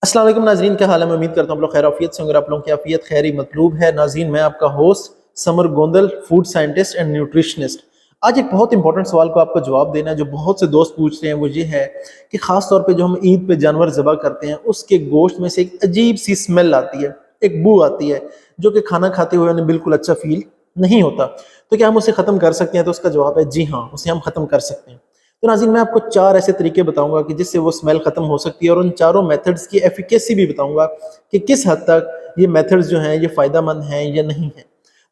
अस्सलाम वालेकुम नाज़रीन, क्या हाल है। मैं उम्मीद करता हूँ आप लोग खैर आफियत से होंगे। आप लोगों की आफियत खैर ही मतलूब है। नाज़रीन, मैं आपका host summer Gondal, food scientist and nutritionist. आज एक बहुत इंपॉर्टेंट सवाल को आपको जवाब देना है जो बहुत से दोस्त पूछ रहे हैं। वो ये है कि ख़ास तौर पे जो हम ईद पे जानवर ज़बह करते हैं उसके गोश्त में से एक अजीब सी स्मेल आती है, एक बू आती है जो कि खाना खाते हुए उन्हें बिल्कुल अच्छा फील नहीं होता। तो क्या हम उसे ख़त्म कर सकते हैं? तो उसका जवाब है जी हाँ, उसे हम ख़त्म कर सकते हैं। तो नाज़रीन, मैं आपको 4 ऐसे तरीके बताऊँगा कि जिससे वो स्मेल ख़त्म हो सकती है, और उन चारों मेथड्स की एफ़िकेसी भी बताऊँगा कि किस हद तक ये मेथड्स जो हैं ये फ़ायदेमंद हैं या नहीं हैं।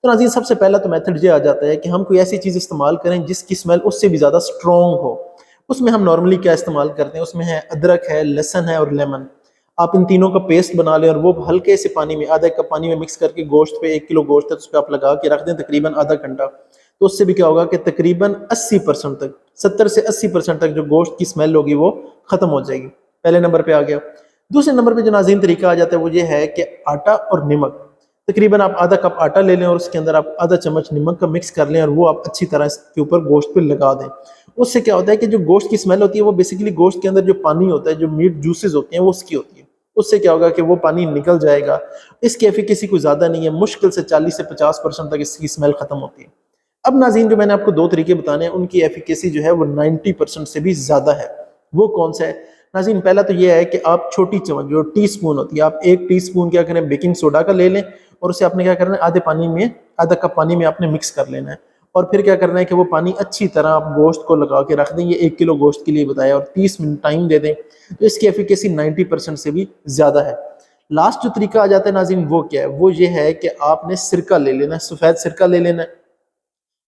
तो नाज़रीन, सबसे पहला तो मेथड ये आ जाता है कि हम कोई ऐसी चीज़ इस्तेमाल करें जिसकी स्मेल उससे भी ज़्यादा स्ट्रॉन्ग हो। उसमें हम नॉर्मली क्या इस्तेमाल करते हैं, उसमें है अदरक है, लहसुन है और लेमन। आप इन तीनों का पेस्ट बना लें और वो हल्के से पानी में, आधा कप पानी में मिक्स करके गोश्त पे, 1 किलो गोश्त है तो उस पे आप लगा के रख दें तकरीबन आधा घंटा। तो उससे भी क्या होगा कि तकरीबन 80% तक, 70 से 80% तक जो गोश्त की स्मेल होगी वो खत्म हो जाएगी। पहले नंबर पे आ गया। दूसरे नंबर पे जो नाज़रीन तरीका आ जाता है वो ये है कि आटा और नमक। तकरीबन आप आधा कप आटा ले लें और उसके अंदर आप आधा चम्मच नमक का मिक्स कर लें और वो आप अच्छी तरह इसके ऊपर गोश्त पे लगा दें। उससे क्या होता है कि जो गोश्त की स्मेल होती है वो बेसिकली गोश्त के अंदर जो पानी होता है, जो मीट जूसेस होते हैं वो उसकी होती है। उससे क्या होगा कि वो पानी निकल जाएगा। इसकी एफिकेसी कोई ज़्यादा नहीं है, मुश्किल से 40 से 50% तक इसकी स्मेल खत्म होती है। अब नाज़रीन, जो मैंने आपको 2 तरीके बताने हैं उनकी एफिकेसी जो है वो 90% से भी ज़्यादा है। वो कौन सा है? नाज़रीन, पहला तो ये है कि आप छोटी चम्मच जो टीस्पून होती है, आप 1 टीस्पून क्या करें बेकिंग सोडा का ले लें और उसे आपने क्या करना है आधा कप पानी में आपने मिक्स कर लेना है। और फिर क्या करना है कि वो पानी अच्छी तरह आप गोश्त को लगा के रख दें। ये 1 किलो गोश्त के लिए बताया और 30 मिनट टाइम दे दें, तो इसकी एफिकेसी 90% से भी ज़्यादा है। लास्ट जो तरीका आ जाता है नाज़रीन, वो क्या है? वो ये है कि आपने सिरका ले लेना है, सफ़ेद सिरका ले लेना है।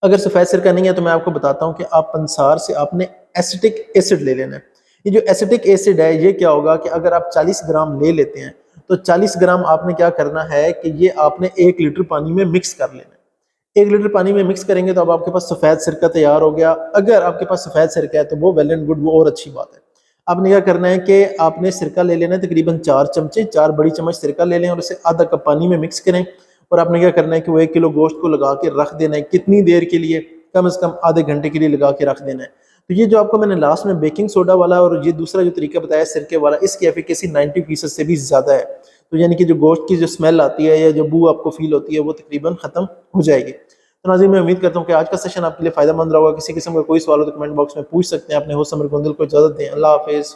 अगर सफ़ेद सिरका नहीं है तो मैं आपको बताता हूँ कि आप पंसार से आपने एसिटिक एसिड ले लेना है। ये जो एसिटिक एसिड है ये क्या होगा कि अगर आप 40 ग्राम ले लेते हैं तो 40 ग्राम आपने क्या करना है कि ये आपने 1 लीटर पानी में मिक्स कर लेना है। 1 लीटर पानी में मिक्स करेंगे तो अब आपके पास सफ़ेद सिरका तैयार हो गया। अगर आपके पास सफ़ेद सिरका है तो वो वेल एंड गुड, वो और अच्छी बात है। आपने क्या करना है कि आपने सिरका ले लेना है तकरीबन 4 चमचे, 4 बड़ी चम्मच सिरका ले लें और उसे आधा कप पानी में मिक्स करें। और आपने क्या करना है कि वो 1 किलो गोश्त को लगा के रख देना है। कितनी देर के लिए? कम से कम आधे घंटे के लिए लगा के रख देना है। तो ये जो आपको मैंने लास्ट में बेकिंग सोडा वाला और ये दूसरा जो तरीका बताया सिरके वाला, इसकी एफिकेसी 90% से भी ज़्यादा है। तो यानी कि जो गोश्त की जो स्मेल आती है या जो बू आपको फील होती है वो तकरीबन ख़त्म हो जाएगी। तो नाज़रीन, मैं उम्मीद करता हूँ कि आज का सेशन आपके लिए फ़ायदेमंद रहा होगा। किसी किस्म का कोई सवाल हो तो कमेंट बॉक्स में पूछ सकते हैं। अपने होस्ट समर गोंदल को इजाज़त दें। अल्लाह हाफ़िज़।